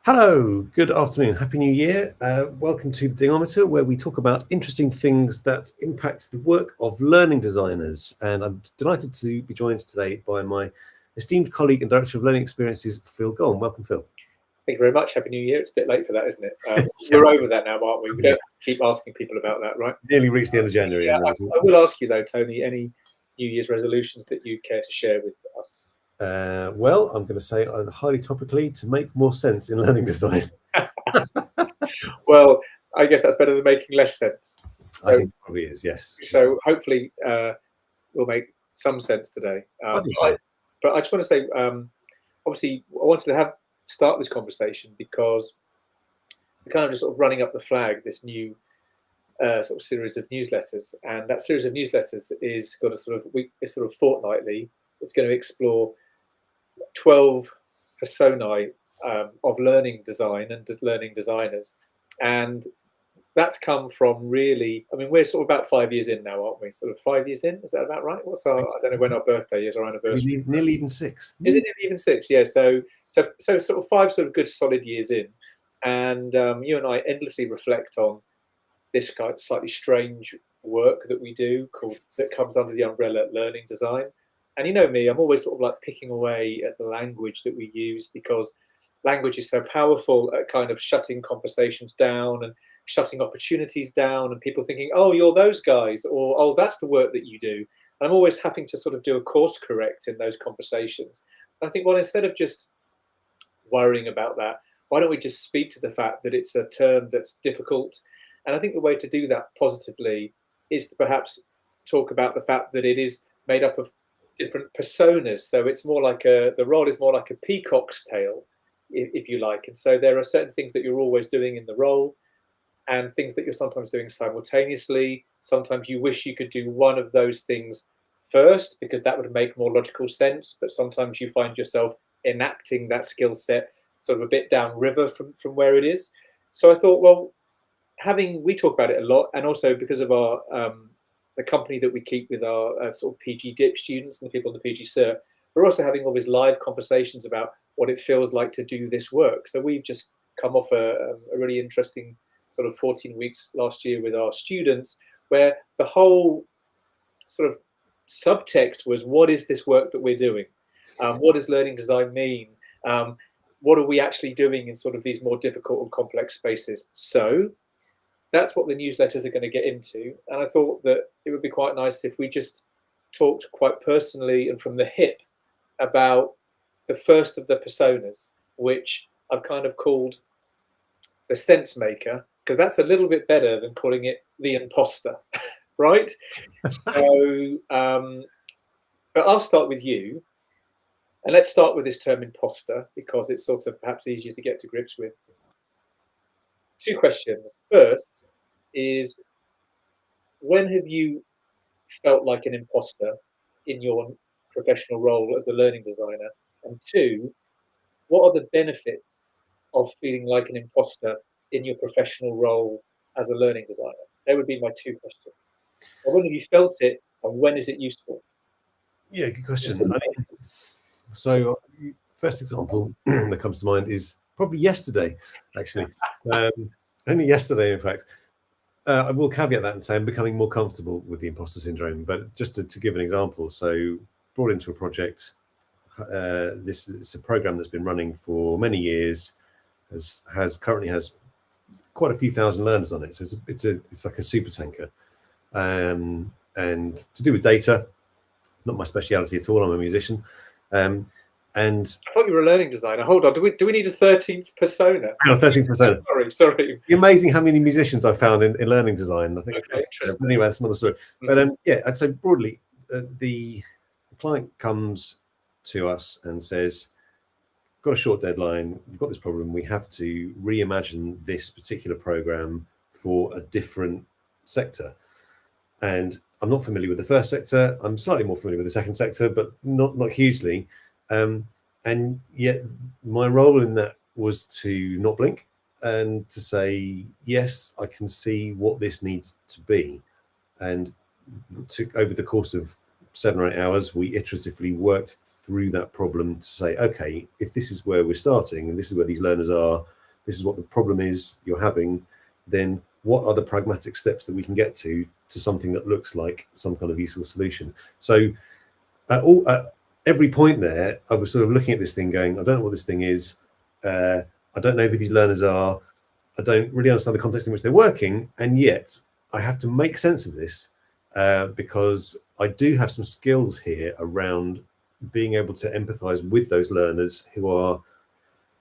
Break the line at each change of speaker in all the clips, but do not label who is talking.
Hello, good afternoon, Happy New Year. Welcome to the Dingometer, where we talk about interesting things that impact the work of learning designers. And I'm delighted to be joined today by my esteemed colleague and Director of Learning Experiences, Phil Golm. Welcome, Phil.
Thank you very much. Happy New Year. It's a bit late for that, isn't it? We're over that now, aren't we? We don't have to keep asking people about that, right?
Nearly reached the end of January.
Yeah, I will ask you, though, Tony, any New Year's resolutions that you care to share with us?
Well, I'm going to say highly topically to make more sense in learning design.
Well, I guess that's better than making less sense.
So, I think it probably is, yes.
So hopefully we'll make some sense today.
I think so.
But I just want to say, obviously, I wanted to start this conversation because we're kind of just sort of running up the flag, this new sort of series of newsletters, and that series of newsletters is got a sort of fortnightly. It's going to explore 12 personae of learning design and learning designers, and that's come from really. I mean, we're sort of about 5 years in now, aren't we? Sort of 5 years in. Is that about right? I don't know when our birthday is, our anniversary.
Nearly even 6.
Is it nearly even 6? Yeah. So sort of 5 sort of good solid years in, and you and I endlessly reflect on this kind of slightly strange work that we do that comes under the umbrella learning design. And you know me, I'm always sort of like picking away at the language that we use, because language is so powerful at kind of shutting conversations down and shutting opportunities down, and people thinking, oh, you're those guys, or oh, that's the work that you do. And I'm always having to sort of do a course correct in those conversations. And I think, well, instead of just worrying about that, why don't we just speak to the fact that it's a term that's difficult? And I think the way to do that positively is to perhaps talk about the fact that it is made up of different personas. So it's more like the role is more like a peacock's tail, if you like. And so there are certain things that you're always doing in the role, and things that you're sometimes doing simultaneously. Sometimes you wish you could do one of those things first, because that would make more logical sense. But sometimes you find yourself enacting that skill set sort of a bit downriver from where it is. So I thought, well, we talk about it a lot, and also because of our the company that we keep with our sort of PG Dip students and the people in the PG Cert, we're also having all these live conversations about what it feels like to do this work. So we've just come off a really interesting sort of 14 weeks last year with our students, where the whole sort of subtext was, what is this work that we're doing? What does learning design mean? What are we actually doing in sort of these more difficult and complex spaces? So that's what the newsletters are going to get into. And I thought that it would be quite nice if we just talked quite personally and from the hip about the first of the personas, which I've kind of called the sense maker, because that's a little bit better than calling it the imposter, right? So, but I'll start with you. And let's start with this term imposter, because it's sort of perhaps easier to get to grips with. 2 questions. First is, when have you felt like an imposter in your professional role as a learning designer? And 2, what are the benefits of feeling like an imposter in your professional role as a learning designer? They would be my 2 questions. Well, when have you felt it, and when is it useful?
Yeah, good question. So first example that comes to mind is probably yesterday, actually. Only yesterday, in fact. I will caveat that and say I'm becoming more comfortable with the imposter syndrome, but just to give an example. So brought into a project, this is a program that's been running for many years, currently has quite a few thousand learners on it. So it's like a super tanker, and to do with data, not my speciality at all. I'm a musician. And
I thought you were a learning designer. Hold on, do we need a 13th persona?
13th persona.
Sorry.
It's amazing how many musicians I've found in learning design. I think.
Okay,
anyway, that's another story. But yeah, I'd say broadly, the client comes to us and says, "Got a short deadline. We've got this problem. We have to reimagine this particular program for a different sector." And I'm not familiar with the first sector. I'm slightly more familiar with the second sector, but not hugely. And yet my role in that was to not blink and to say, yes, I can see what this needs to be. And over the course of 7 or 8 hours, we iteratively worked through that problem to say, okay, if this is where we're starting and this is where these learners are, this is what the problem is you're having, then what are the pragmatic steps that we can get to something that looks like some kind of useful solution? So at every point there, I was sort of looking at this thing going, I don't know what this thing is. I don't know who these learners are. I don't really understand the context in which they're working. And yet I have to make sense of this because I do have some skills here around being able to empathize with those learners who are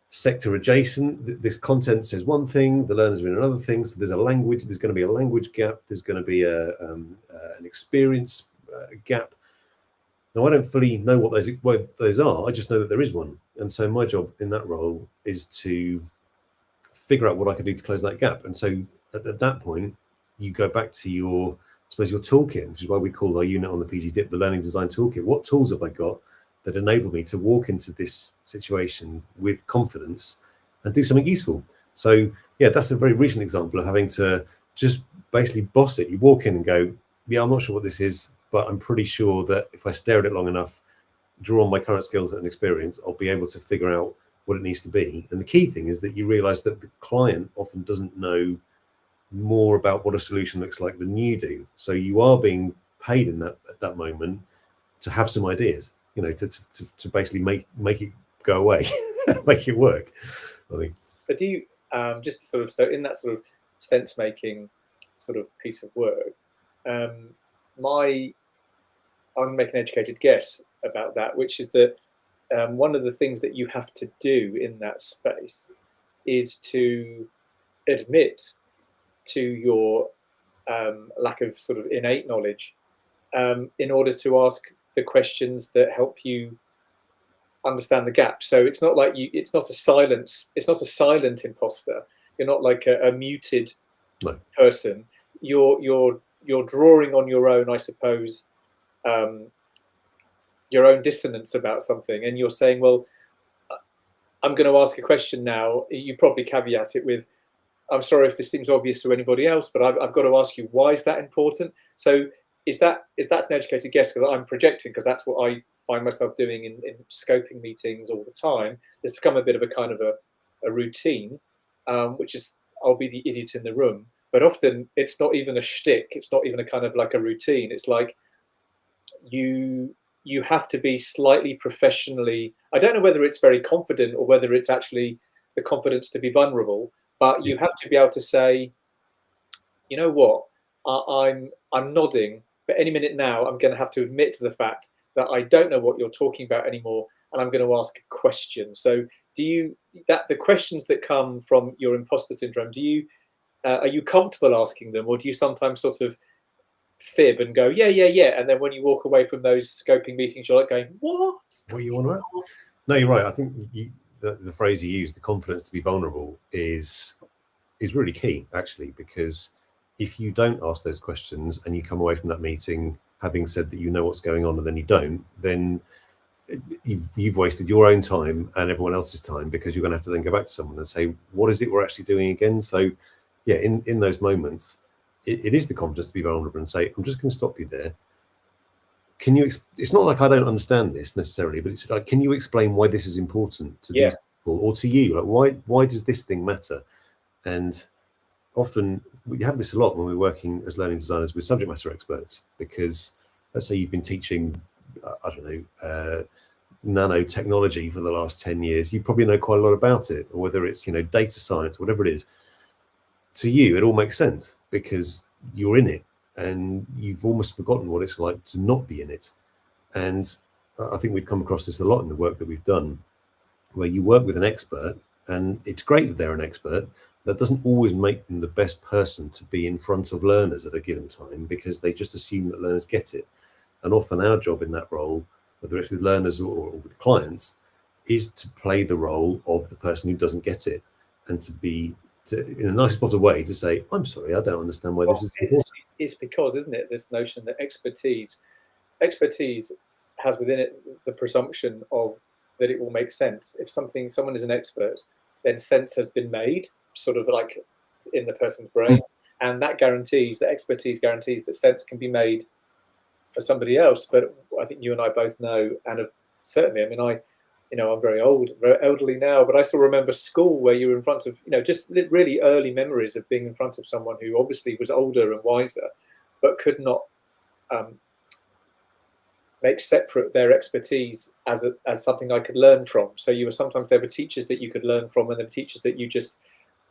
sector adjacent. This content says one thing, the learners are in another thing. So there's a language, there's going to be a language gap. There's going to be an experience gap. Now, I don't fully know what those are. I just know that there is one. And so my job in that role is to figure out what I can do to close that gap. And so at that point, you go back to your toolkit, which is why we call our unit on the PG DIP the Learning Design Toolkit. What tools have I got that enable me to walk into this situation with confidence and do something useful? So yeah, that's a very recent example of having to just basically boss it. You walk in and go, yeah, I'm not sure what this is, but I'm pretty sure that if I stare at it long enough, draw on my current skills and experience, I'll be able to figure out what it needs to be. And the key thing is that you realize that the client often doesn't know more about what a solution looks like than you do. So you are being paid at that moment to have some ideas, to basically make it go away, make it work, I think.
But do you just sort of, so in that sort of sense making sort of piece of work, I'm making an educated guess about that, which is that one of the things that you have to do in that space is to admit to your lack of sort of innate knowledge in order to ask the questions that help you understand the gap. So it's not like it's not a silent imposter. You're not like a muted person. You're drawing on your own, I suppose, your own dissonance about something, and you're saying, well, I'm going to ask a question now. You probably caveat it with, I'm sorry if this seems obvious to anybody else, but I've got to ask you, why is that important? So is that an educated guess? Because I'm projecting, because that's what I find myself doing in scoping meetings all the time. It's become a bit of a kind of a routine, which is, I'll be the idiot in the room. But often it's not even a shtick. It's not even a kind of like a routine. It's like you have to be slightly professionally, I don't know whether it's very confident or whether it's actually the confidence to be vulnerable, but you have to be able to say, you know what, I'm nodding, but any minute now I'm going to have to admit to the fact that I don't know what you're talking about anymore, and I'm going to ask a question. So the questions that come from your imposter syndrome, are you comfortable asking them, or do you sometimes sort of fib and go, yeah, and then when you walk away from those scoping meetings, you're like going, what
you want to? No, you're right. I think the phrase you use, the confidence to be vulnerable, is really key, actually, because if you don't ask those questions and you come away from that meeting having said that you know what's going on and then you don't, then you've wasted your own time and everyone else's time, because you're going to have to then go back to someone and say, what is it we're actually doing again? So yeah, in those moments, it is the confidence to be vulnerable and say, I'm just going to stop you there. Can you? It's not like I don't understand this necessarily, but it's like, can you explain why this is important to these people or to you? Like, why does this thing matter? And often we have this a lot when we're working as learning designers with subject matter experts, because let's say you've been teaching, I don't know, nanotechnology for the last 10 years. You probably know quite a lot about it, or whether it's, data science, whatever it is. To you, it all makes sense because you're in it and you've almost forgotten what it's like to not be in it. And I think we've come across this a lot in the work that we've done, where you work with an expert, and it's great that they're an expert. That doesn't always make them the best person to be in front of learners at a given time, because they just assume that learners get it. And often our job in that role, whether it's with learners or with clients, is to play the role of the person who doesn't get it, and to be, in the nicest possible way, to say, I'm sorry, I don't understand why this is important.
It's because, isn't it, this notion that expertise has within it the presumption of that it will make sense. If someone is an expert, then sense has been made, sort of like in the person's brain, and that expertise guarantees that sense can be made for somebody else. But I think you and I both know and have certainly, I mean, I'm very old, very elderly now, but I still remember school where you were in front of, just really early memories of being in front of someone who obviously was older and wiser, but could not make separate their expertise as something I could learn from. So there were teachers that you could learn from, and there were teachers that you just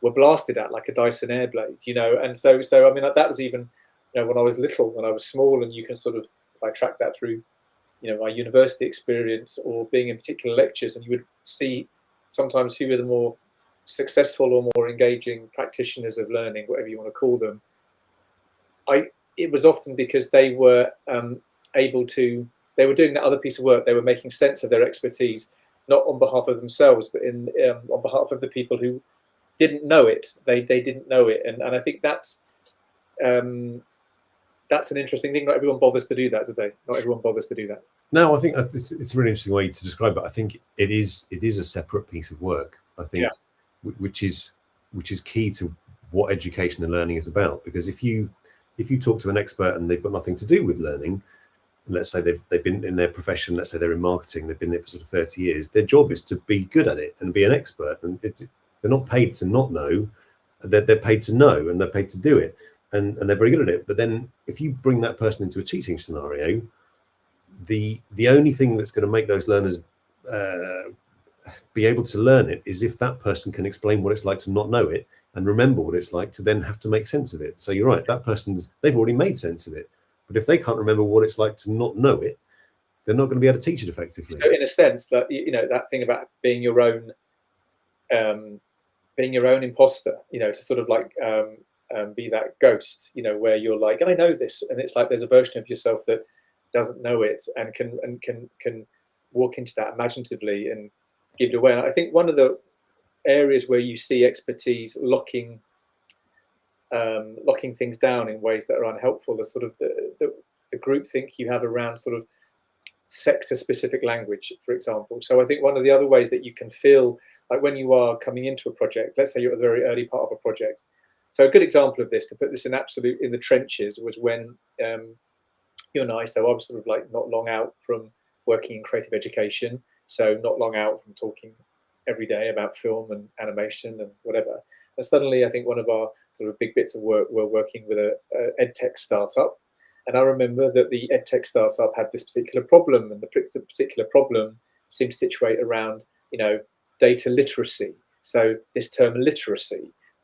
were blasted at like a Dyson Airblade, And so I mean, that was even, when I was little, when I was small, and you can sort of, if I track that through, my university experience or being in particular lectures, and you would see sometimes who were the more successful or more engaging practitioners of learning, whatever you want to call them. It was often because they were they were doing that other piece of work. They were making sense of their expertise, not on behalf of themselves, but on behalf of the people who didn't know it. They didn't know it, and I think that's an interesting thing. Not everyone bothers to do that, do they? Not everyone bothers to do that.
No, I think it's a really interesting way to describe it. I think it is a separate piece of work. I think, which is key to what education and learning is about. Because if you talk to an expert and they've got nothing to do with learning, and let's say they've been in their profession, let's say they're in marketing, they've been there for sort of 30 years, their job is to be good at it and be an expert. And they're not paid to not know, they're paid to know, and they're paid to do it. And they're very good at it. But then if you bring that person into a teaching scenario, the only thing that's going to make those learners be able to learn it is if that person can explain what it's like to not know it and remember what it's like to then have to make sense of it. So you're right, they've already made sense of it. But if they can't remember what it's like to not know it, they're not going to be able to teach it effectively.
So in a sense, that that thing about being your own imposter, to sort of like be that ghost, where you're like, I know this, and it's like there's a version of yourself that doesn't know it and can walk into that imaginatively and give it away. And I think one of the areas where you see expertise locking things down in ways that are unhelpful is sort of the groupthink you have around sort of sector-specific language, for example. So I think one of the other ways that you can feel like when you are coming into a project, let's say you're at the very early part of a project. So a good example of this, to put this in the trenches, was when you and I was sort of like not long out from working in creative education, so not long out from talking every day about film and animation and whatever. And suddenly I think one of our sort of big bits of work, we're working with a edtech startup. And I remember that the edtech startup had this particular problem, and the particular problem seemed to situate around, data literacy. So this term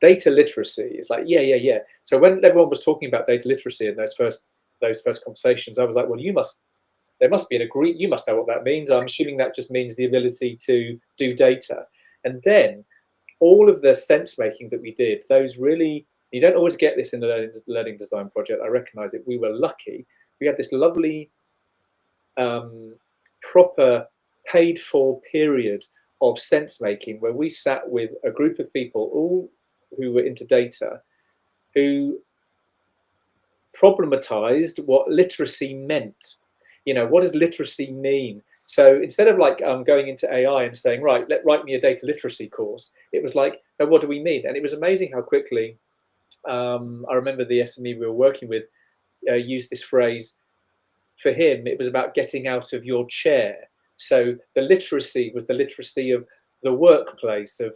data literacy is like, yeah. So when everyone was talking about data literacy in those first conversations, I was like, well, there must be an agreement. You must know what that means. I'm assuming that just means the ability to do data. And then all of the sense making that we did, those really, you don't always get this in the learning design project. I recognize it. We were lucky. We had this lovely, proper, paid for period of sense making where we sat with a group of people, all who were into data, who problematized what literacy meant. What does literacy mean? So instead of like going into AI and saying, right, write me a data literacy course, it was like, no, what do we mean? And it was amazing how quickly, I remember the SME we were working with used this phrase. For him, it was about getting out of your chair. So the literacy was the literacy of the workplace, of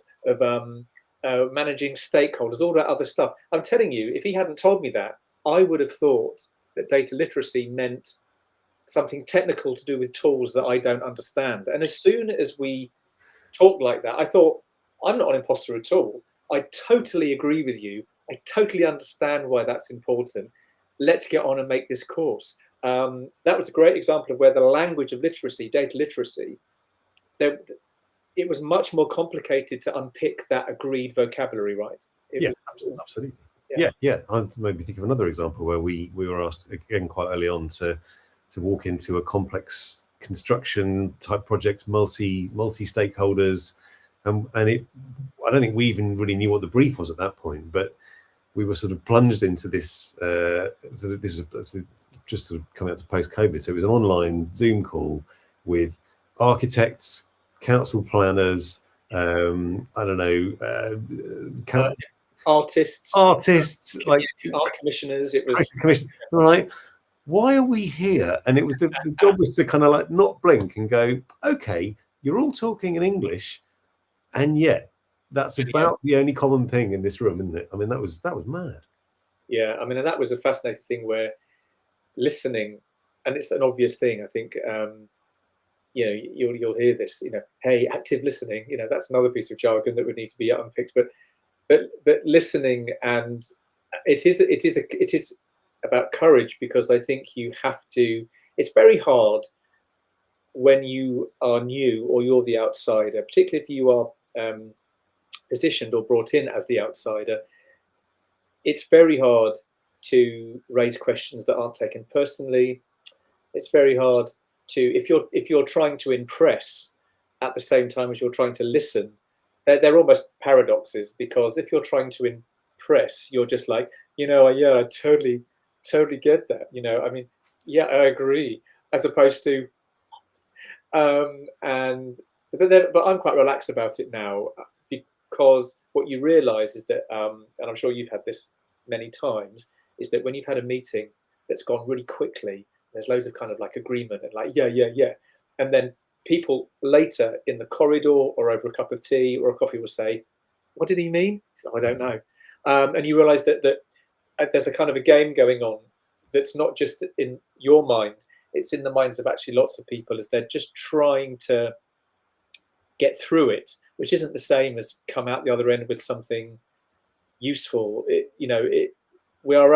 managing stakeholders, all that other stuff. I'm telling you, if he hadn't told me that, I would have thought that data literacy meant something technical to do with tools that I don't understand. And as soon as we talked like that, I thought, I'm not an imposter at all. I totally agree with you. I totally understand why that's important. Let's get on and make this course. That was a great example of where the language of literacy, data literacy, it was much more complicated to unpick that agreed vocabulary, right?
Absolutely. Yeah. I maybe think of another example where we were asked again quite early on to walk into a complex construction type project, multi stakeholders, and I don't think we even really knew what the brief was at that point, but we were sort of plunged into this. This was just sort of coming out to post-COVID, so it was an online Zoom call with architects, council planners,
artists,
like
art commissioners. It was
right. why are we here? And it was the job was to kind of like not blink and go, okay, you're all talking in English, and yet that's about the only common thing in this room, isn't it? I mean, that was mad.
Yeah, I mean, and that was a fascinating thing where listening, and it's an obvious thing. I think you know, you'll hear this. You know, hey, active listening. You know, that's another piece of jargon that would need to be unpicked. But listening, and it is about courage, because I think you have to. It's very hard when you are new or you're the outsider, particularly if you are positioned or brought in as the outsider. It's very hard to raise questions that aren't taken personally. It's very hard to, if you're trying to impress at the same time as you're trying to listen. They're almost paradoxes, because if you're trying to impress, you're just like, you know, yeah, I totally get that. You know, I mean, yeah, I agree. As opposed to, but I'm quite relaxed about it now, because what you realise is that, and I'm sure you've had this many times, is that when you've had a meeting that's gone really quickly, there's loads of kind of like agreement and like, yeah. And then people later in the corridor or over a cup of tea or a coffee will say, what did he mean? I don't know. And you realise that there's a kind of a game going on that's not just in your mind, it's in the minds of actually lots of people, as they're just trying to get through it, which isn't the same as come out the other end with something useful. We are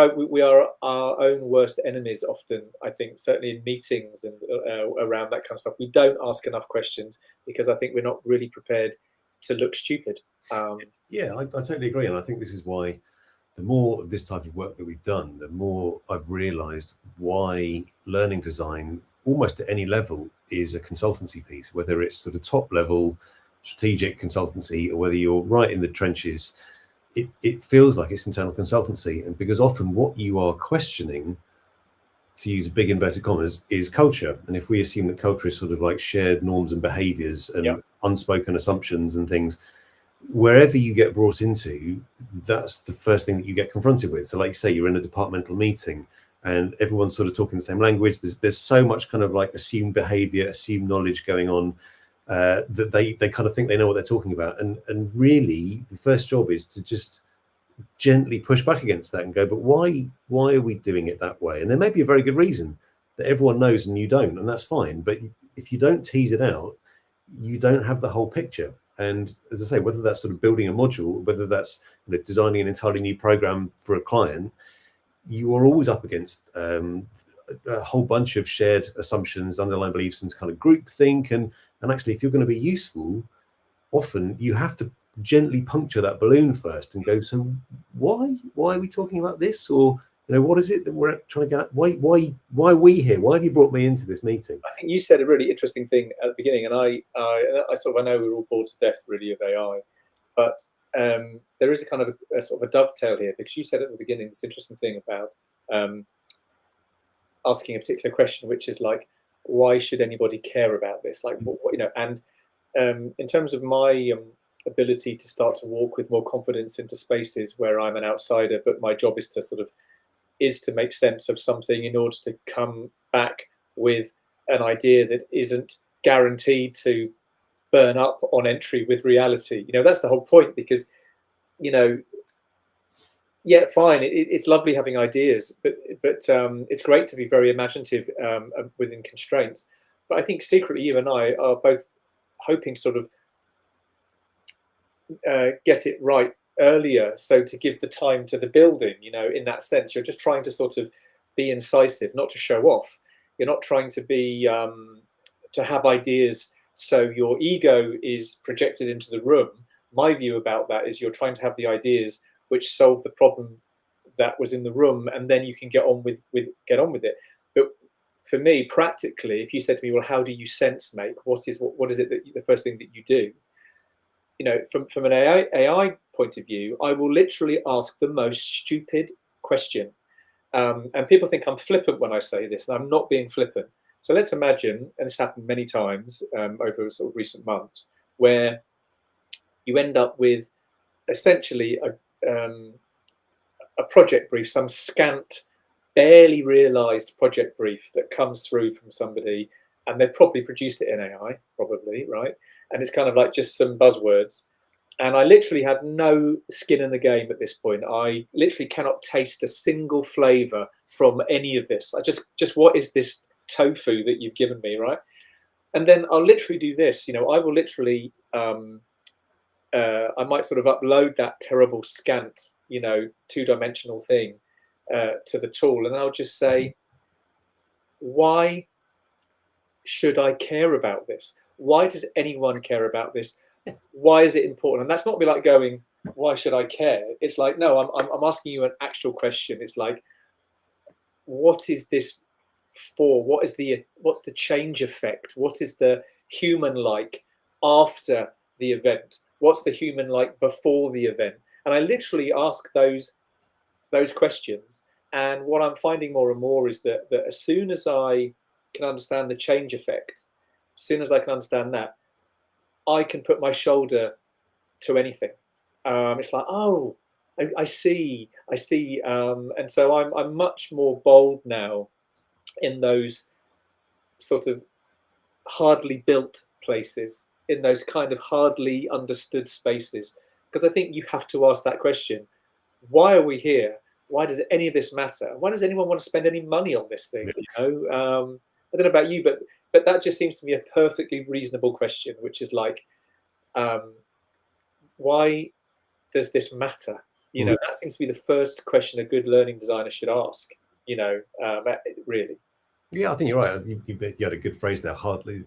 our own worst enemies often, I think, certainly in meetings and around that kind of stuff. We don't ask enough questions because I think we're not really prepared to look stupid.
Yeah, I totally agree. And I think this is why the more of this type of work that we've done, the more I've realized why learning design, almost at any level, is a consultancy piece, whether it's sort of top level strategic consultancy or whether you're right in the trenches. It feels like it's internal consultancy. And because often what you are questioning, to use big inverted commas, is culture. And if we assume that culture is sort of like shared norms and behaviors and unspoken assumptions and things, wherever you get brought into, that's the first thing that you get confronted with. So like you say, you're in a departmental meeting and everyone's sort of talking the same language. There's so much kind of like assumed behavior, assumed knowledge going on, that they kind of think they know what they're talking about. And really the first job is to just gently push back against that and go, but why are we doing it that way? And there may be a very good reason that everyone knows and you don't, and that's fine. But if you don't tease it out, you don't have the whole picture. And as I say, whether that's sort of building a module, whether that's designing an entirely new program for a client, you are always up against a whole bunch of shared assumptions, underlying beliefs, and kind of group think. And actually, if you're going to be useful, often you have to gently puncture that balloon first and go, so why are we talking about this? Or what is it that we're trying to get at? Why are we here? Why have you brought me into this meeting?
I think you said a really interesting thing at the beginning, and I know we're all bored to death really of AI, but there is a kind of a sort of a dovetail here, because you said at the beginning this interesting thing about asking a particular question, which is like, why should anybody care about this? Like, and in terms of my ability to start to walk with more confidence into spaces where I'm an outsider, but my job is to make sense of something in order to come back with an idea that isn't guaranteed to burn up on entry with reality. That's the whole point, because fine, it's lovely having ideas, but it's great to be very imaginative within constraints. But I think secretly you and I are both hoping to sort of get it right earlier, so to give the time to the building. In that sense, you're just trying to sort of be incisive, not to show off. You're not trying to be to have ideas so your ego is projected into the room. My view about that is you're trying to have the ideas which solve the problem that was in the room, and then you can get on with it. But for me, practically, if you said to me, well, how do you sense make? What is it that the first thing that you do? From an AI point of view, I will literally ask the most stupid question. And people think I'm flippant when I say this, and I'm not being flippant. So let's imagine, and this happened many times over sort of recent months, where you end up with essentially a project brief, some scant barely realized project brief that comes through from somebody, and they've probably produced it in AI, probably, right? And it's kind of like just some buzzwords. And I literally have no skin in the game at this point. I literally cannot taste a single flavor from any of this. I just what is this tofu that you've given me, right? And then I'll literally do this. I will literally, I might sort of upload that terrible scant, two-dimensional thing to the tool, and I'll just say, why should I care about this? Why does anyone care about this? Why is it important? And that's not be like going, why should I care? It's like, no, I'm asking you an actual question. It's like, what is this for? What's the change effect? What is the human like after the event? What's the human like before the event? And I literally ask those questions. And what I'm finding more and more is that as soon as I can understand the change effect, as soon as I can understand that, I can put my shoulder to anything. It's like, oh, I see. And so I'm much more bold now in those sort of hardly built places, in those kind of hardly understood spaces. Because I think you have to ask that question. Why are we here? Why does any of this matter? Why does anyone want to spend any money on this thing? I don't know about you, but that just seems to me a perfectly reasonable question, which is like, why does this matter? That seems to be the first question a good learning designer should ask. Really.
Yeah, I think you're right. You had a good phrase there.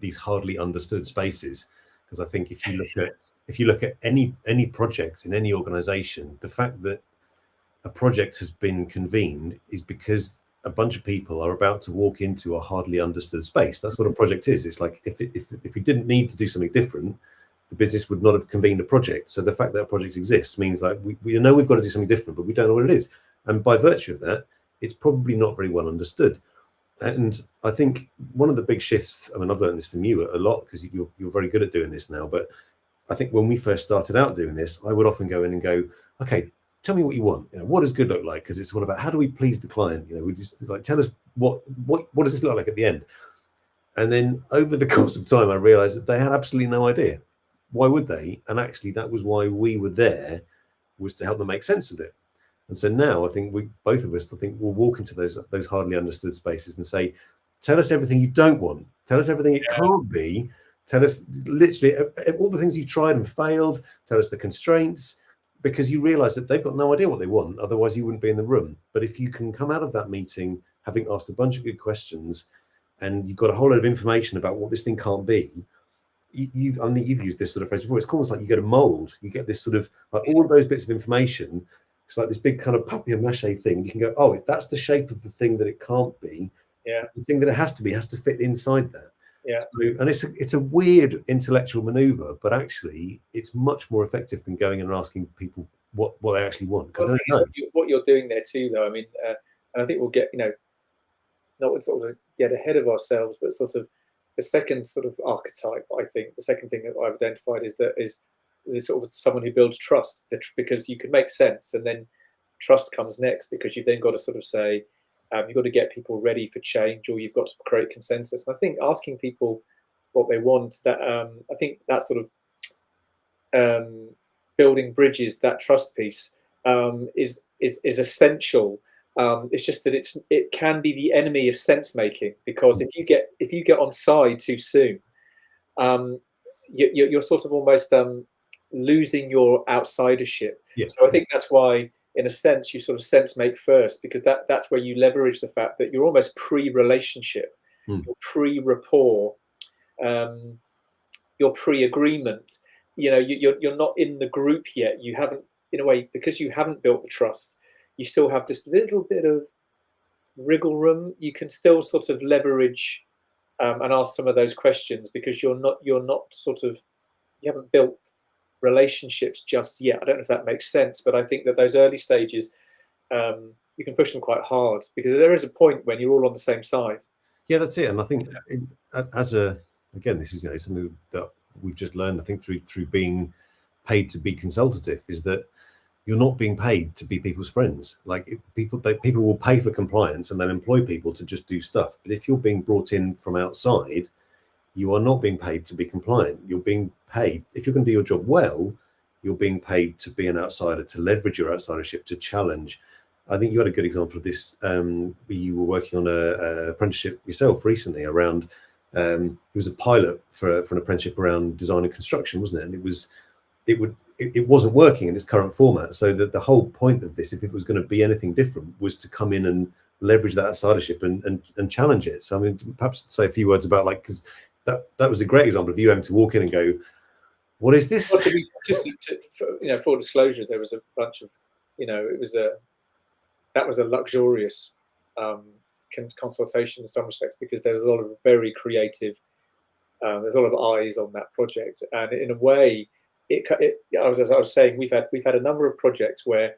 These hardly understood spaces, because I think if you look at any project in any organization, the fact that a project has been convened is because a bunch of people are about to walk into a hardly understood space. That's what a project is. It's like if we didn't need to do something different, the business would not have convened a project. So the fact that a project exists means like we know we've got to do something different, but we don't know what it is. And by virtue of that, it's probably not very well understood. And I think one of the big shifts, I mean, I've learned this from you a lot because you're very good at doing this now, but I think when we first started out doing this, I would often go in and go, okay, tell me what you want. What does good look like? Because it's all about how do we please the client? We just like, tell us what does this look like at the end? And then over the course of time, I realized that they had absolutely no idea. Why would they? And actually, that was why we were there, was to help them make sense of it. And so now I think both of us will walk into those hardly understood spaces and say, tell us everything you don't want. Tell us everything it can't be. Tell us literally all the things you tried and failed. Tell us the constraints, because you realize that they've got no idea what they want. Otherwise, you wouldn't be in the room. But if you can come out of that meeting having asked a bunch of good questions and you've got a whole lot of information about what this thing can't be, you've used this sort of phrase before. It's almost like you get a mold. You get this sort of like all of those bits of information. It's like this big kind of papier-mâché thing. You can go, oh, if that's the shape of the thing that it can't be, the thing that it has to be has to fit inside that.
Yeah.
So, and it's a weird intellectual maneuver, but actually it's much more effective than going in and asking people what they actually want. Because
what you're doing there too, though, I mean, and I think we'll get, not sort of get ahead of ourselves, but sort of the second sort of archetype, I think, the second thing that I've identified is sort of someone who builds trust, because you can make sense, and then trust comes next, because you've then got to sort of say, you've got to get people ready for change, or you've got to create consensus. And I think asking people what they want, that I think that sort of building bridges, that trust piece, is essential. It's just that it can be the enemy of sense making, because if you get on side too soon, you're sort of almost losing your outsidership.
Yes.
So I think that's why, in a sense, you sort of sense make first, because that's where you leverage the fact that you're almost pre-relationship, you're pre-rapport, you're pre-agreement. You're not in the group yet. You haven't, in a way, because you haven't built the trust, you still have just a little bit of wriggle room. You can still sort of leverage and ask some of those questions, because you're not sort of, you haven't built relationships just yet. I don't know if that makes sense, but I think that those early stages, you can push them quite hard, because there is a point when you're all on the same side.
Yeah, that's it. And I think again, this is something that we've just learned, I think, through being paid to be consultative, is that you're not being paid to be people's friends. Like people will pay for compliance and they'll employ people to just do stuff. But if you're being brought in from outside, you are not being paid to be compliant. You're being paid, if you're going to do your job well, you're being paid to be an outsider, to leverage your outsidership, to challenge. I think you had a good example of this. You were working on a apprenticeship yourself recently around, it was a pilot for an apprenticeship around design and construction, wasn't it? And it wasn't working in its current format. So that the whole point of this, if it was going to be anything different, was to come in and leverage that outsidership and challenge it. So I mean, perhaps say a few words about, like, because that was a great example of you having to walk in and go, what is this?
Well, full disclosure, there was a bunch of, that was a luxurious consultation in some respects, because there was a lot of very creative, there's a lot of eyes on that project, and in a way, as I was saying, we've had a number of projects where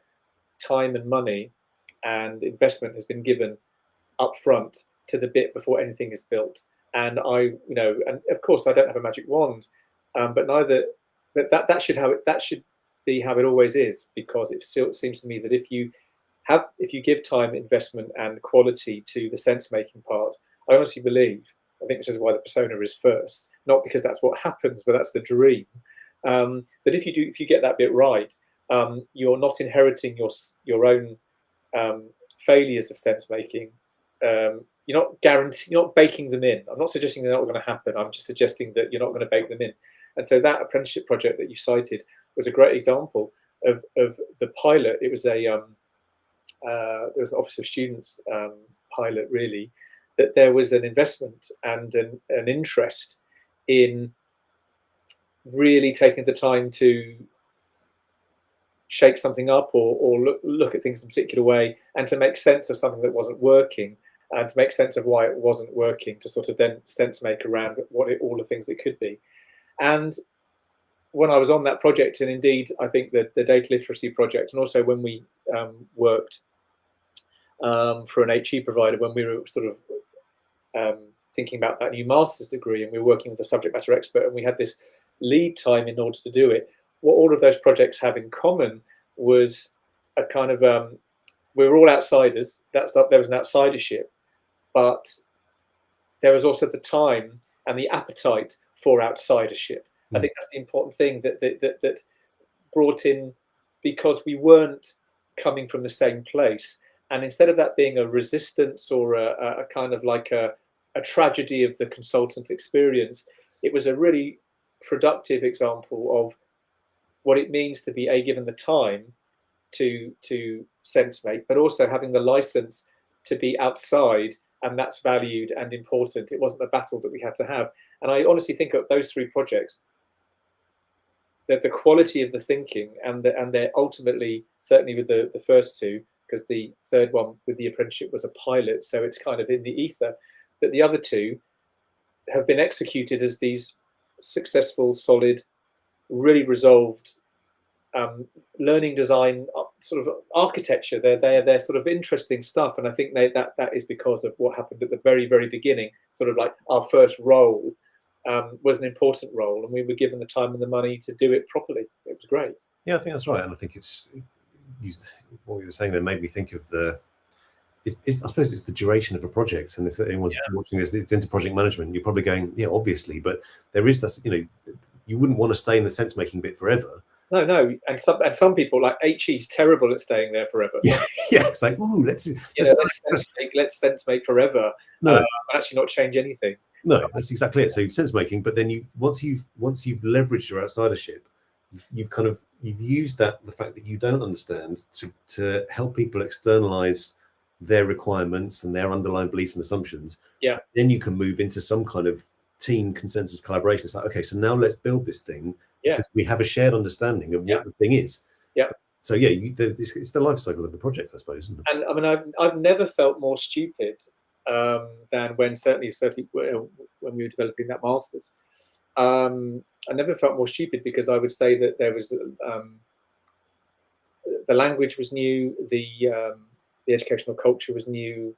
time and money and investment has been given up front to the bit before anything is built. And and of course I don't have a magic wand, but that should be how it always is, because it seems to me that if you give time, investment, and quality to the sense making part, I honestly believe, I think this is why the persona is first, not because that's what happens, but that's the dream. That if you get that bit right, you're not inheriting your own failures of sense making. You're not baking them in. I'm not suggesting they're not going to happen. I'm just suggesting that you're not going to bake them in. And so that apprenticeship project that you cited was a great example of the pilot. It was there was an Office of Students pilot, really, that there was an investment and an interest in really taking the time to shake something up or look at things in a particular way, and to make sense of something that wasn't working, and to make sense of why it wasn't working, to sort of then sense make around all the things it could be. And when I was on that project, and indeed I think that the data literacy project, and also when we worked for an HE provider, when we were sort of thinking about that new master's degree, and we were working with a subject matter expert, and we had this lead time in order to do it, what all of those projects have in common was a kind of, we were all outsiders. There was an outsidership, but there was also the time and the appetite for outsidership. I think that's the important thing that brought in, because we weren't coming from the same place. And instead of that being a resistance or a kind of like a tragedy of the consultant experience, it was a really productive example of what it means to be given the time to sense make, but also having the license to be outside, and that's valued and important. It wasn't a battle that we had to have. And I honestly think of those three projects, that the quality of the thinking and they're ultimately, certainly with the first two, because the third one with the apprenticeship was a pilot, so it's kind of in the ether, but the other two have been executed as these successful, solid, really resolved learning design sort of architecture. They're sort of interesting stuff, and I think that is because of what happened at the very, very beginning. Sort of like our first role was an important role, and we were given the time and the money to do it properly. It was great.
Yeah, I think that's right, and I think what you were saying there made me think of I suppose it's the duration of a project. And if anyone's watching this, it's into project management, you're probably going, yeah, obviously, but there is that, you wouldn't want to stay in the sense making bit forever.
No, and some people, like HE, is terrible at staying there forever. So,
yeah, it's like, ooh, let's
sense make forever.
No,
actually not change anything.
No, that's exactly it. So sense making, but then once you've leveraged your outsidership, you've used the fact that you don't understand to help people externalize their requirements and their underlying beliefs and assumptions.
Yeah.
Then you can move into some kind of team consensus collaboration. It's like, okay, so now let's build this thing.
Yeah.
Because we have a shared understanding of what the thing is.
Yeah.
So yeah, it's the life cycle of the project, I suppose, isn't it?
And I mean, I've never felt more stupid than when certainly when we were developing that masters. I never felt more stupid, because I would say that there was the language was new, the educational culture was new.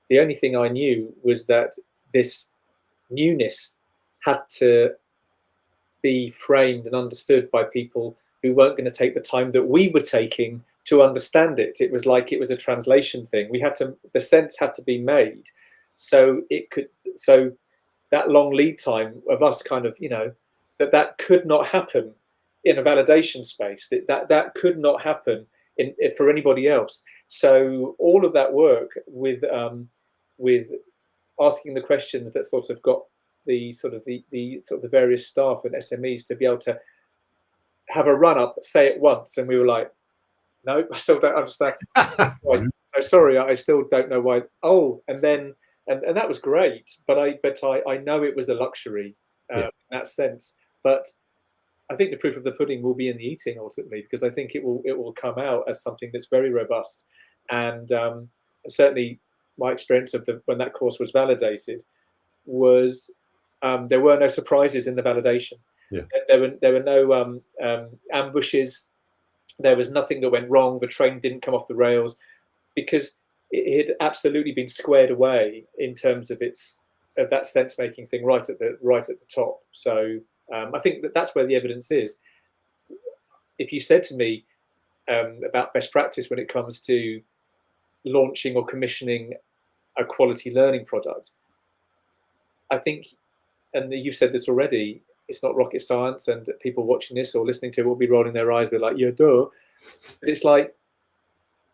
The only thing I knew was that this newness had to be framed and understood by people who weren't going to take the time that we were taking to understand it. It was like it was a translation thing. We had to, the sense had to be made, so it could, so that long lead time of us kind of, you know, that could not happen in a validation space. That could not happen for anybody else. So all of that work with asking the questions that sort of got the sort of the various staff and SMEs to be able to have a run up, say it once, and we were like, no, I still don't understand. Oh, sorry, I still don't know why. Oh, and then and that was great, but I know it was the luxury in that sense. But I think the proof of the pudding will be in the eating ultimately, because I think it will come out as something that's very robust. And certainly my experience of when that course was validated was there were no surprises in the validation.
Yeah.
There were no ambushes. There was nothing that went wrong. The train didn't come off the rails, because it had absolutely been squared away in terms of that sense making thing right at the top. So I think that's where the evidence is. If you said to me about best practice when it comes to launching or commissioning a quality learning product, I think, and you've said this already, it's not rocket science, and people watching this or listening to it will be rolling their eyes. They're like, yeah, duh. But it's like,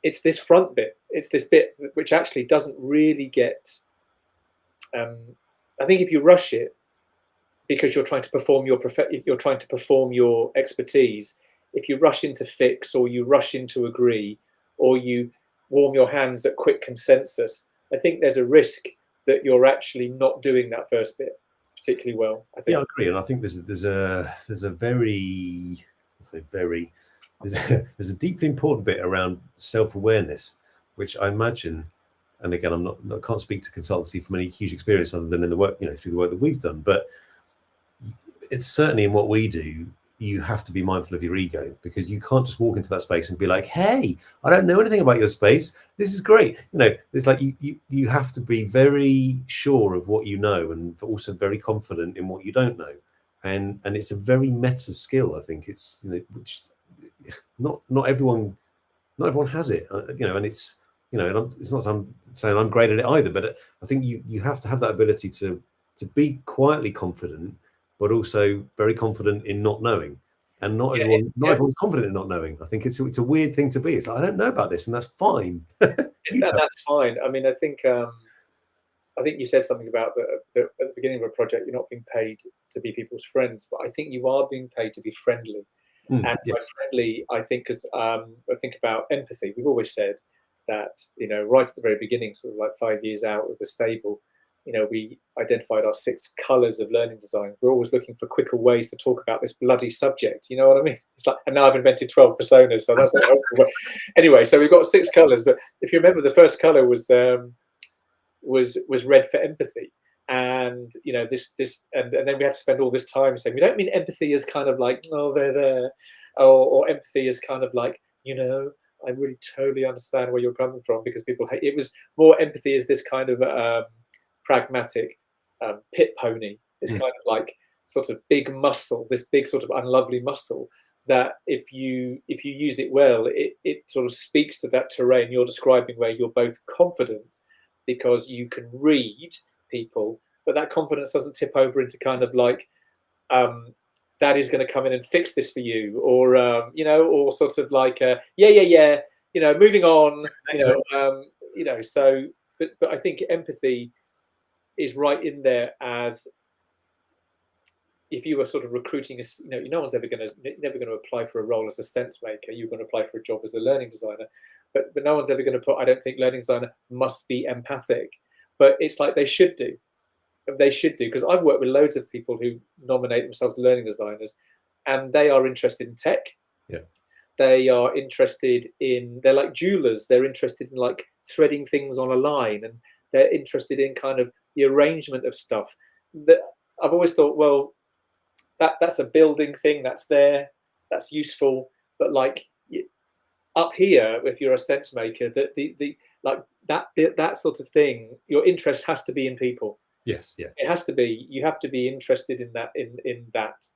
it's this front bit. It's this bit which actually doesn't really get. I think if you rush it because you're trying to perform your expertise, if you rush into fix, or you rush into agree, or you warm your hands at quick consensus, I think there's a risk that you're actually not doing that first bit particularly well. I think.
Yeah, I agree, and I think there's a very, there's a deeply important bit around self-awareness, which I imagine, and again, I can't speak to consultancy from any huge experience other than in the work, you know, through the work that we've done, but it's certainly in what we do. You have to be mindful of your ego, because you can't just walk into that space and be like, hey, I don't know anything about your space, this is great. You know, it's like you have to be very sure of what you know, and also very confident in what you don't know. And it's a very meta skill. I think it's, you know, which not everyone has it, you know, and it's, you know, and it's not I'm saying I'm great at it either, but I think you have to have that ability to be quietly confident, but also very confident in not knowing. And not everyone's confident in not knowing. I think it's a weird thing to be. It's like, I don't know about this, and that's fine.
That's fine. I mean, I think you said something about at the beginning of a project, you're not being paid to be people's friends, but I think you are being paid to be friendly. And by friendly, I think, because I think about empathy. We've always said that, you know, right at the very beginning, sort of like 5 years out of the stable, you know, we identified our 6 colours of learning design. We're always looking for quicker ways to talk about this bloody subject. You know what I mean? It's like, and now I've invented 12 personas, so that's not helpful. Anyway, so we've got 6 colours. But if you remember, the first colour was red for empathy, and you know and then we had to spend all this time saying we don't mean empathy as kind of like, oh, they're there, or empathy as kind of like, you know, I really totally understand where you're coming from, because people hate it. Was more empathy as this kind of pragmatic pit pony, this kind of like sort of big muscle, this big sort of unlovely muscle that if you use it well, it sort of speaks to that terrain you're describing, where you're both confident because you can read people, but that confidence doesn't tip over into kind of like Daddy's going to come in and fix this for you, or you know, or sort of like yeah, you know, moving on, you know. So, but I think empathy is right in there, as if you were sort of recruiting, you know, no one's never going to apply for a role as a sense maker. You're going to apply for a job as a learning designer, but no one's ever going to put, I don't think learning designer must be empathic, but it's like they should do, because I've worked with loads of people who nominate themselves learning designers, and they are interested in tech.
Yeah.
They are interested in, they're like jewelers. They're interested in like threading things on a line, and they're interested in kind of the arrangement of stuff. That I've always thought, well, that's a building thing, that's there, that's useful, but like up here, if you're a sense maker, that the like that sort of thing, your interest has to be in people.
Yes, yeah.
It has to be. You have to be interested in that. In that.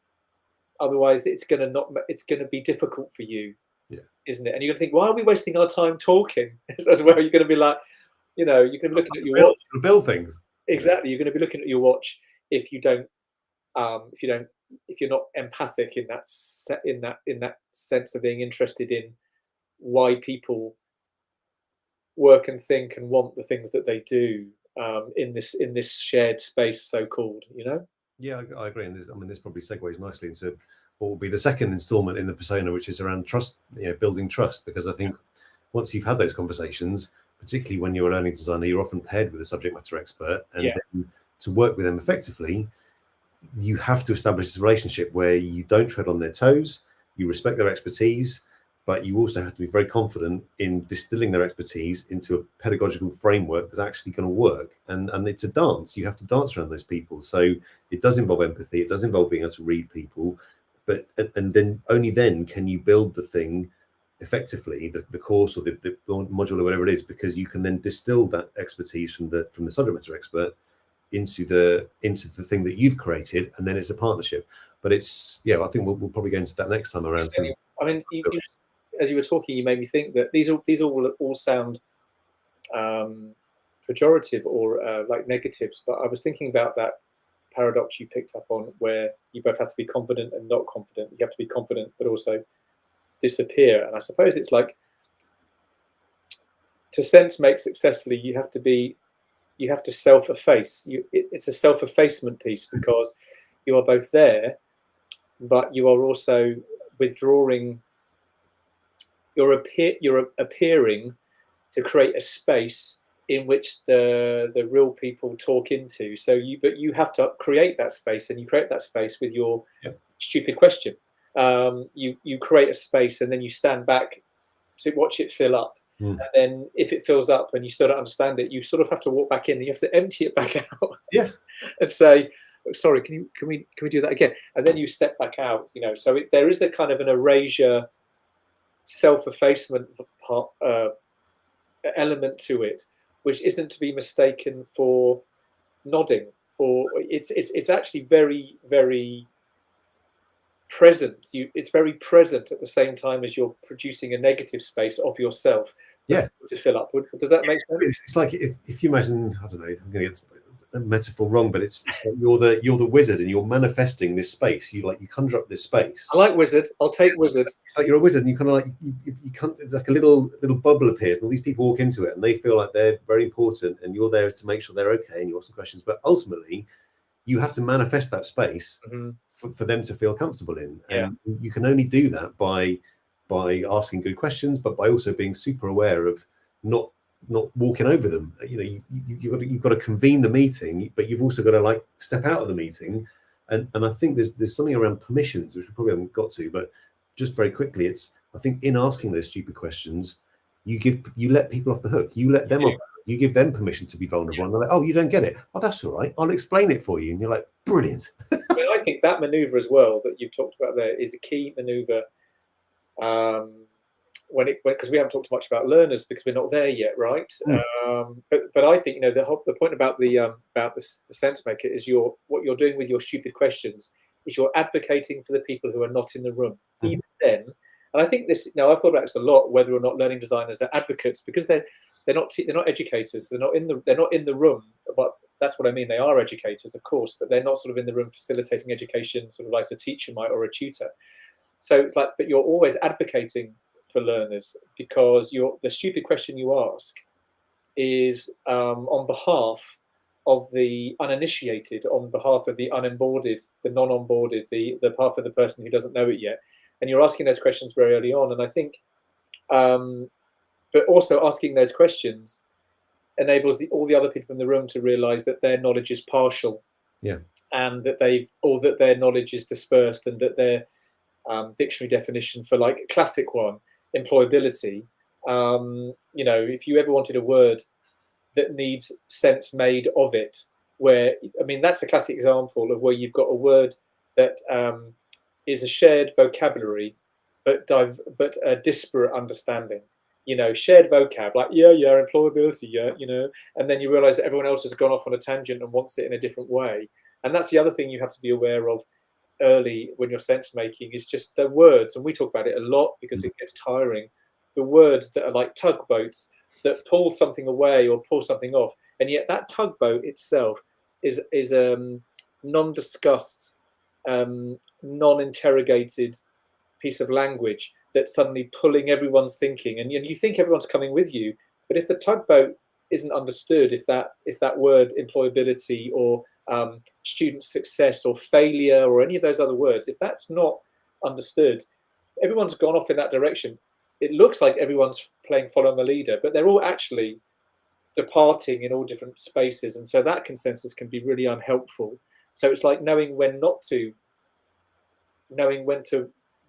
Otherwise, it's going to be difficult for you,
Yeah.
isn't it? And you're going to think, why are we wasting our time talking? As well, you're going to be like, you know, you're going to be looking at your watch.
Build things.
Exactly, you're going to be looking at your watch if you don't, if you're not empathic in that sense of being interested in why people work and think and want the things that they do in this shared space, so called, you know.
Yeah, I agree. And this probably segues nicely into what will be the second installment in the persona, which is around trust, building trust. Because I think once you've had those conversations, particularly when you're a learning designer, you're often paired with a subject matter expert, and then to work with them effectively, you have to establish this relationship where you don't tread on their toes, you respect their expertise, but you also have to be very confident in distilling their expertise into a pedagogical framework that's actually going to work. And it's a dance. You have to dance around those people. So it does involve empathy. It does involve being able to read people. But and then only then can you build the thing effectively, the course or the module or whatever it is, because you can then distill that expertise from the subject matter expert into the thing that you've created, and then it's a partnership. But it's I think we'll probably go into that next time around.
I mean, as you were talking, you made me think that these all sound pejorative or like negatives. But I was thinking about that paradox you picked up on, where you both have to be confident and not confident. You have to be confident, but also disappear. And I suppose it's like, to sense make successfully, you have to self-efface. It's a self-effacement piece, because you are both there, but you are also withdrawing. You're appearing to create a space in which the real people talk into. But you have to create that space, and you create that space with your stupid question. You create a space, and then you stand back to watch it fill up. And then if it fills up and you still don't understand it, you sort of have to walk back in, and you have to empty it back out. And say, sorry, can we do that again? And then you step back out. So there is a kind of an erasure, self-effacement element to it, which isn't to be mistaken for nodding, or it's actually very, very present. It's very present at the same time as you're producing a negative space of yourself to fill up. Does that make sense?
It's like if you imagine, I don't know, I'm going to get a metaphor wrong, but it's like you're the wizard, and you're manifesting this space. You conjure up this space.
I like wizard. I'll take wizard.
It's like you're a wizard, and you kind of like a little bubble appears, and all these people walk into it, and they feel like they're very important, and you're there to make sure they're okay, and you ask some questions. But ultimately, you have to manifest that space for them to feel comfortable in, and you can only do that by asking good questions, but by also being super aware of not walking over them. You've got to convene the meeting, but you've also got to like step out of the meeting. And I think there's something around permissions, which we probably haven't got to, but just very quickly, I think in asking those stupid questions, you let people off the hook. You let them off the hook. You give them permission to be vulnerable, and they're like, oh, you don't get it. Oh, that's all right. I'll explain it for you. And you're like, brilliant.
I think that maneuver as well that you've talked about there is a key maneuver. Because we haven't talked much about learners because we're not there yet, right? But I think the point about the sense maker is what you're doing with your stupid questions is you're advocating for the people who are not in the room. Even then, and I think this. I've thought about this a lot, whether or not learning designers are advocates, because they're not educators. They're not in the room. But that's what I mean. They are educators, of course, but they're not sort of in the room facilitating education, sort of like a teacher might or a tutor. So it's like, but you're always advocating for learners, because the stupid question you ask is on behalf of the uninitiated, on behalf of the unonboarded, the non-onboarded, the part of the person who doesn't know it yet. And you're asking those questions very early on. And I think, but also asking those questions enables all the other people in the room to realize that their knowledge is partial, and that their knowledge is dispersed, and that their dictionary definition for like a classic one, employability. If you ever wanted a word that needs sense made of it, that's a classic example of where you've got a word that is a shared vocabulary, but a disparate understanding. Shared vocab, like employability, and then you realize that everyone else has gone off on a tangent and wants it in a different way. And that's the other thing you have to be aware of early when you're sense making is just the words, and we talk about it a lot because it gets tiring. The words that are like tugboats that pull something away or pull something off, and yet that tugboat itself is non-discussed, non-interrogated piece of language that's suddenly pulling everyone's thinking, and you think everyone's coming with you, but if the tugboat isn't understood, if that word employability or student success or failure or any of those other words, if that's not understood, everyone's gone off in that direction. It looks like everyone's playing follow the leader, but they're all actually departing in all different spaces, and so that consensus can be really unhelpful. So it's like knowing when to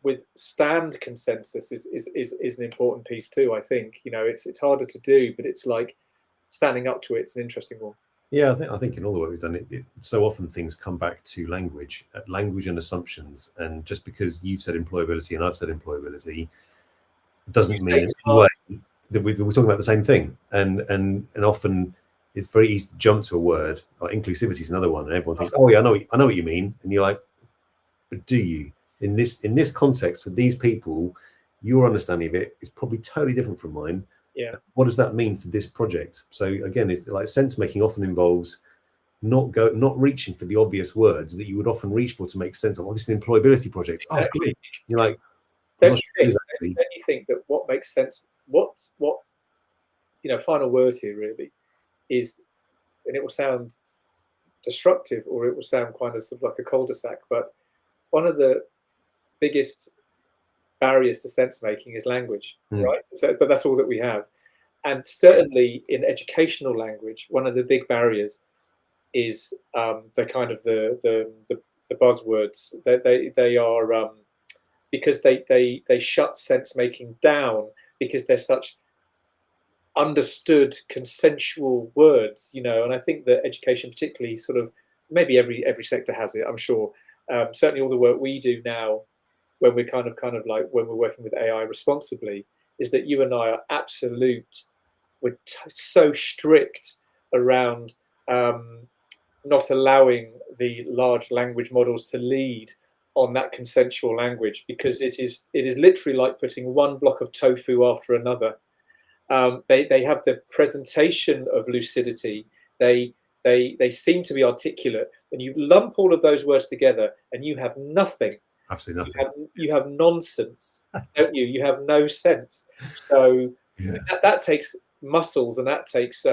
withstand consensus is an important piece too. I think it's harder to do, but it's like standing up to it's an interesting one.
Yeah, I think in all the work we've done, so often things come back to language and assumptions, and just because you've said employability and I've said employability doesn't mean in any way that we're talking about the same thing. And often it's very easy to jump to a word. Like inclusivity is another one, and everyone thinks, "Oh yeah, I know what you mean," and you're like, "But do you?" In this context, for these people, your understanding of it is probably totally different from mine.
Yeah.
What does that mean for this project? So again, it's like sense making often involves not reaching for the obvious words that you would often reach for to make sense of. Oh, this is an employability project.
Exactly.
Oh, good. You're like,
don't you think that what makes sense? What final word here really is, and it will sound destructive or it will sound kind of like a cul-de-sac, but one of the biggest barriers to sense making is language, right? So, but that's all that we have. And certainly in educational language, one of the big barriers is the kind of the buzzwords. They are because they shut sense making down because they're such understood consensual words, and I think that education particularly sort of, maybe every sector has it, I'm sure. Certainly all the work we do now when we're kind of like when we're working with AI responsibly is that you and I are absolute, we're so strict around not allowing the large language models to lead on that consensual language, because it is literally like putting one block of tofu after another. They have the presentation of lucidity. They seem to be articulate, and you lump all of those words together, and you have nothing.
Absolutely nothing.
You have nonsense, don't you? You have no sense. So that takes muscles, and that takes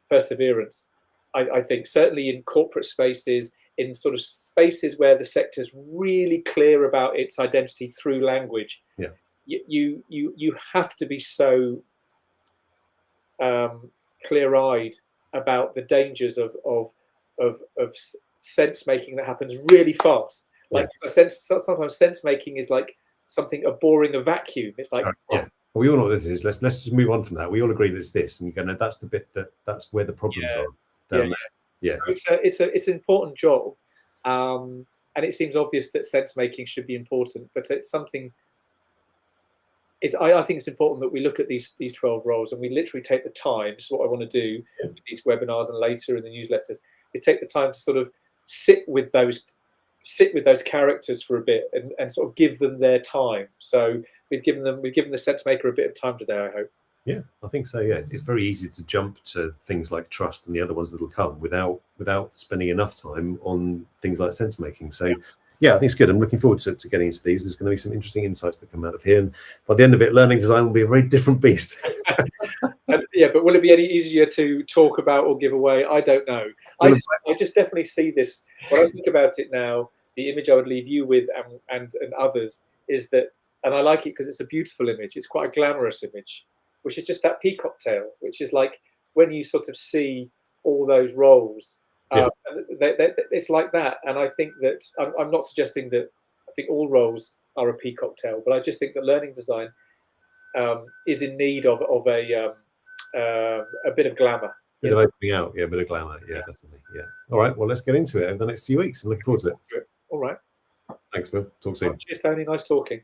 perseverance. I think certainly in corporate spaces, in sort of spaces where the sector's really clear about its identity through language.
Yeah.
You have to be so clear-eyed about the dangers of sense making that happens really fast. Like sometimes sense making is like something a vacuum. It's like
Well, we all know what this is. Let's just move on from that. We all agree that it's this, and you go, no, that's the bit that's where the problems are down there. Yeah.
So it's an important job, and it seems obvious that sense making should be important, but it's something. I think it's important that we look at these 12 roles and we literally take the time. This is what I want to do with these webinars and later in the newsletters. We take the time to sort of sit with those characters for a bit and sort of give them their time. So we've given the sense maker a bit of time today, I hope.
Yeah, I think so. Yeah, it's very easy to jump to things like trust and the other ones that will come without spending enough time on things like sense making. So yeah, I think it's good. I'm looking forward to getting into these. There's going to be some interesting insights that come out of here, and by the end of it, learning design will be a very different beast.
But will it be any easier to talk about or give away? I don't know. I just definitely see this. When I think about it now, the image I would leave you with and others is that, and I like it because it's a beautiful image. It's quite a glamorous image, which is just that peacock tail, which is like when you sort of see all those roles. It's like that, and I think that I'm not suggesting that I think all roles are a peacock tail, but I just think that learning design is in need of a bit of glamour.
Bit of opening out, a bit of glamour, definitely, All right, well, let's get into it over the next few weeks. I'm looking forward to it.
All right.
Thanks, Phil. Talk soon.
Cheers, Tony. Nice talking.